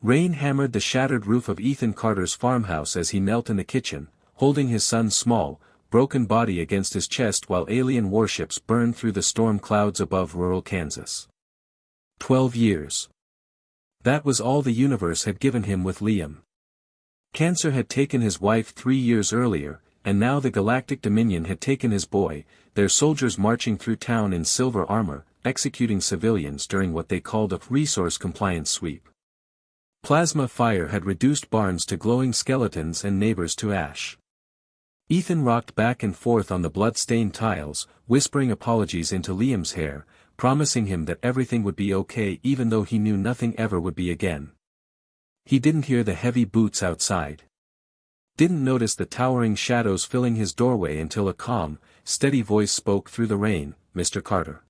Rain hammered the shattered roof of Ethan Carter's farmhouse as he knelt in the kitchen, holding his son's small, broken body against his chest while alien warships burned through the storm clouds above rural Kansas. 12 years. That was all the universe had given him with Liam. Cancer had taken his wife 3 years earlier, and now the Galactic Dominion had taken his boy, their soldiers marching through town in silver armor, executing civilians during what they called a resource compliance sweep. Plasma fire had reduced barns to glowing skeletons and neighbors to ash. Ethan rocked back and forth on the blood-stained tiles, whispering apologies into Liam's hair, promising him that everything would be okay even though he knew nothing ever would be again. He didn't hear the heavy boots outside. Didn't notice the towering shadows filling his doorway until a calm, steady voice spoke through the rain, "Mr. Carter."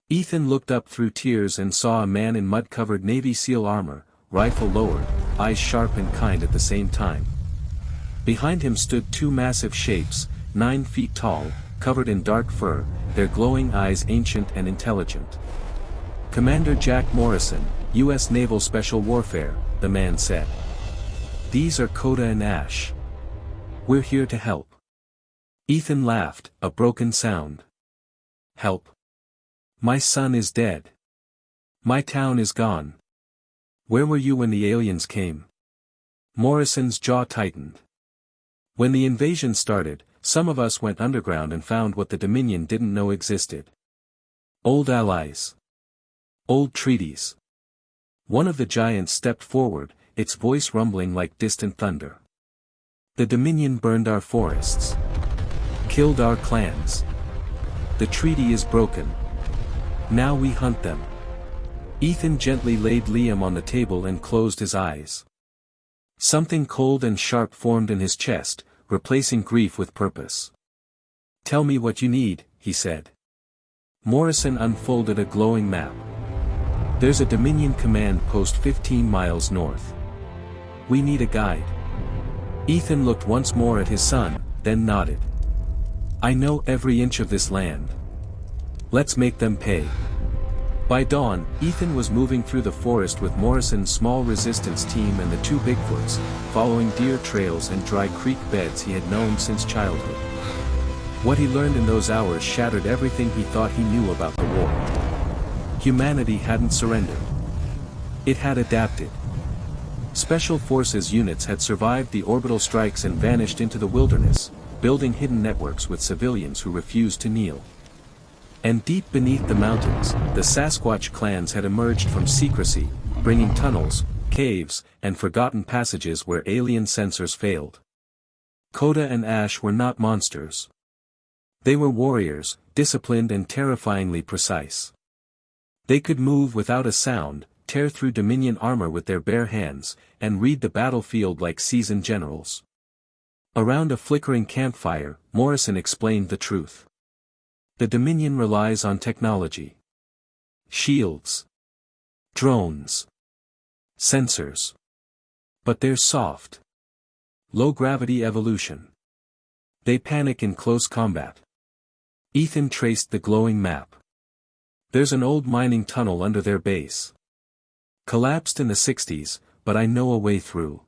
Ethan looked up through tears and saw a man in mud-covered Navy SEAL armor, rifle lowered, eyes sharp and kind at the same time. Behind him stood two massive shapes, 9 feet tall, covered in dark fur, their glowing eyes ancient and intelligent. "Commander Jack Morrison, U.S. Naval Special Warfare," the man said. "These are Coda and Ash. We're here to help." Ethan laughed, a broken sound. "Help? My son is dead. My town is gone. Where were you when the aliens came?" Morrison's jaw tightened. "When the invasion started, some of us went underground and found what the Dominion didn't know existed. Old allies. Old treaties." One of the giants stepped forward, its voice rumbling like distant thunder. "The Dominion burned our forests. Killed our clans. The treaty is broken. Now we hunt them." Ethan gently laid Liam on the table and closed his eyes. Something cold and sharp formed in his chest, replacing grief with purpose. "Tell me what you need," he said. Morrison unfolded a glowing map. "There's a Dominion command post 15 miles north. We need a guide." Ethan looked once more at his son, then nodded. "I know every inch of this land. Let's make them pay." By dawn, Ethan was moving through the forest with Morrison's small resistance team and the 2 Bigfoots, following deer trails and dry creek beds he had known since childhood. What he learned in those hours shattered everything he thought he knew about the war. Humanity hadn't surrendered. It had adapted. Special Forces units had survived the orbital strikes and vanished into the wilderness, building hidden networks with civilians who refused to kneel. And deep beneath the mountains, the Sasquatch clans had emerged from secrecy, bringing tunnels, caves, and forgotten passages where alien sensors failed. Coda and Ash were not monsters. They were warriors, disciplined and terrifyingly precise. They could move without a sound, tear through Dominion armor with their bare hands, and read the battlefield like seasoned generals. Around a flickering campfire, Morrison explained the truth. The Dominion relies on technology. Shields. Drones. Sensors. But they're soft. Low-gravity evolution. They panic in close combat. Ethan traced the glowing map. "There's an old mining tunnel under their base. Collapsed in the 60s, but I know a way through."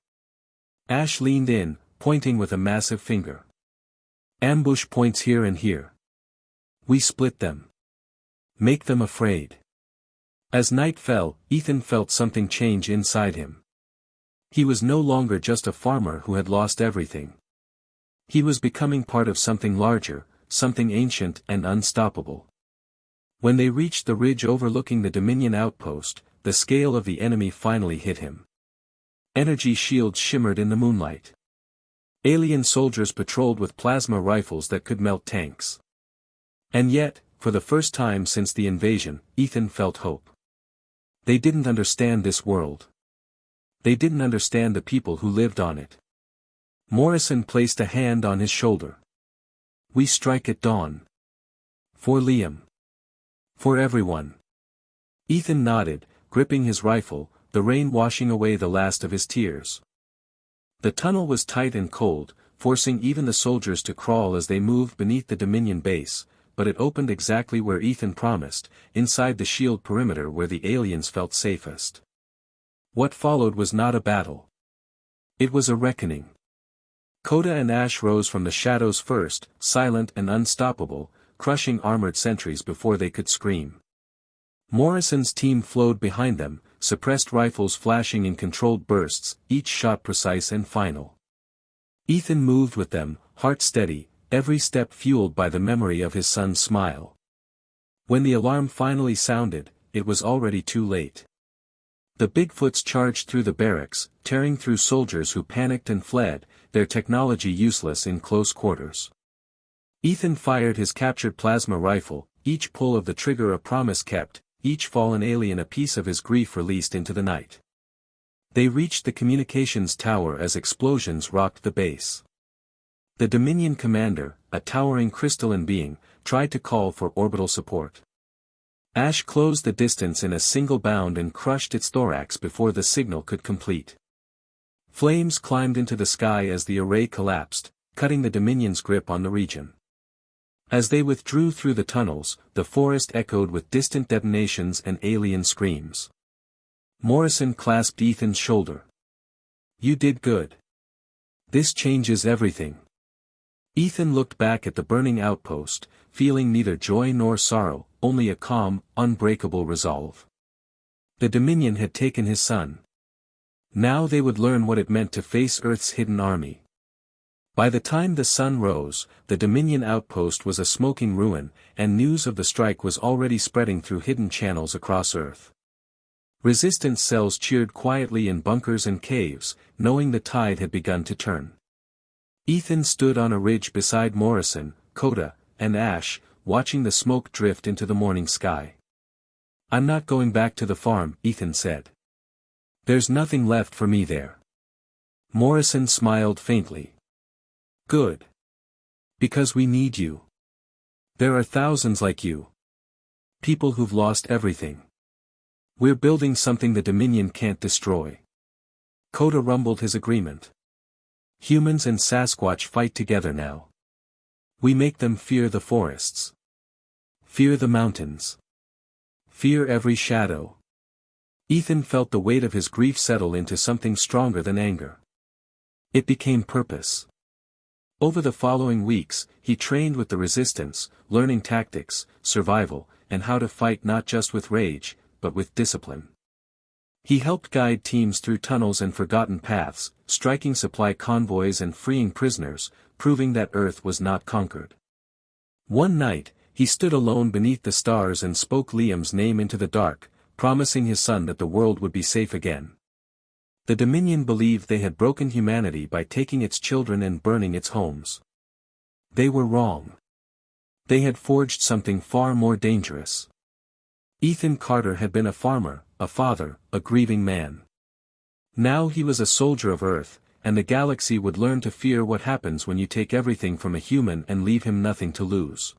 Ash leaned in, pointing with a massive finger. "Ambush points here and here. We split them. Make them afraid." As night fell, Ethan felt something change inside him. He was no longer just a farmer who had lost everything. He was becoming part of something larger, something ancient and unstoppable. When they reached the ridge overlooking the Dominion outpost, the scale of the enemy finally hit him. Energy shields shimmered in the moonlight. Alien soldiers patrolled with plasma rifles that could melt tanks. And yet, for the first time since the invasion, Ethan felt hope. They didn't understand this world. They didn't understand the people who lived on it. Morrison placed a hand on his shoulder. "We strike at dawn. For Liam. For everyone." Ethan nodded, gripping his rifle, the rain washing away the last of his tears. The tunnel was tight and cold, forcing even the soldiers to crawl as they moved beneath the Dominion base, but it opened exactly where Ethan promised, inside the shield perimeter where the aliens felt safest. What followed was not a battle. It was a reckoning. Coda and Ash rose from the shadows first, silent and unstoppable, crushing armored sentries before they could scream. Morrison's team flowed behind them, suppressed rifles flashing in controlled bursts, each shot precise and final. Ethan moved with them, heart steady, every step fueled by the memory of his son's smile. When the alarm finally sounded, it was already too late. The Bigfoots charged through the barracks, tearing through soldiers who panicked and fled, their technology useless in close quarters. Ethan fired his captured plasma rifle, each pull of the trigger a promise kept, each fallen alien a piece of his grief released into the night. They reached the communications tower as explosions rocked the base. The Dominion commander, a towering crystalline being, tried to call for orbital support. Ash closed the distance in a single bound and crushed its thorax before the signal could complete. Flames climbed into the sky as the array collapsed, cutting the Dominion's grip on the region. As they withdrew through the tunnels, the forest echoed with distant detonations and alien screams. Morrison clasped Ethan's shoulder. "You did good. This changes everything." Ethan looked back at the burning outpost, feeling neither joy nor sorrow, only a calm, unbreakable resolve. The Dominion had taken his son. Now they would learn what it meant to face Earth's hidden army. By the time the sun rose, the Dominion outpost was a smoking ruin, and news of the strike was already spreading through hidden channels across Earth. Resistance cells cheered quietly in bunkers and caves, knowing the tide had begun to turn. Ethan stood on a ridge beside Morrison, Coda, and Ash, watching the smoke drift into the morning sky. "I'm not going back to the farm," Ethan said. "There's nothing left for me there." Morrison smiled faintly. "Good. Because we need you. There are thousands like you. People who've lost everything. We're building something the Dominion can't destroy." Coda rumbled his agreement. "Humans and Sasquatch fight together now. We make them fear the forests. Fear the mountains. Fear every shadow." Ethan felt the weight of his grief settle into something stronger than anger. It became purpose. Over the following weeks, he trained with the resistance, learning tactics, survival, and how to fight not just with rage, but with discipline. He helped guide teams through tunnels and forgotten paths, striking supply convoys and freeing prisoners, proving that Earth was not conquered. One night, he stood alone beneath the stars and spoke Liam's name into the dark, promising his son that the world would be safe again. The Dominion believed they had broken humanity by taking its children and burning its homes. They were wrong. They had forged something far more dangerous. Ethan Carter had been a farmer, a father, a grieving man. Now he was a soldier of Earth, and the galaxy would learn to fear what happens when you take everything from a human and leave him nothing to lose.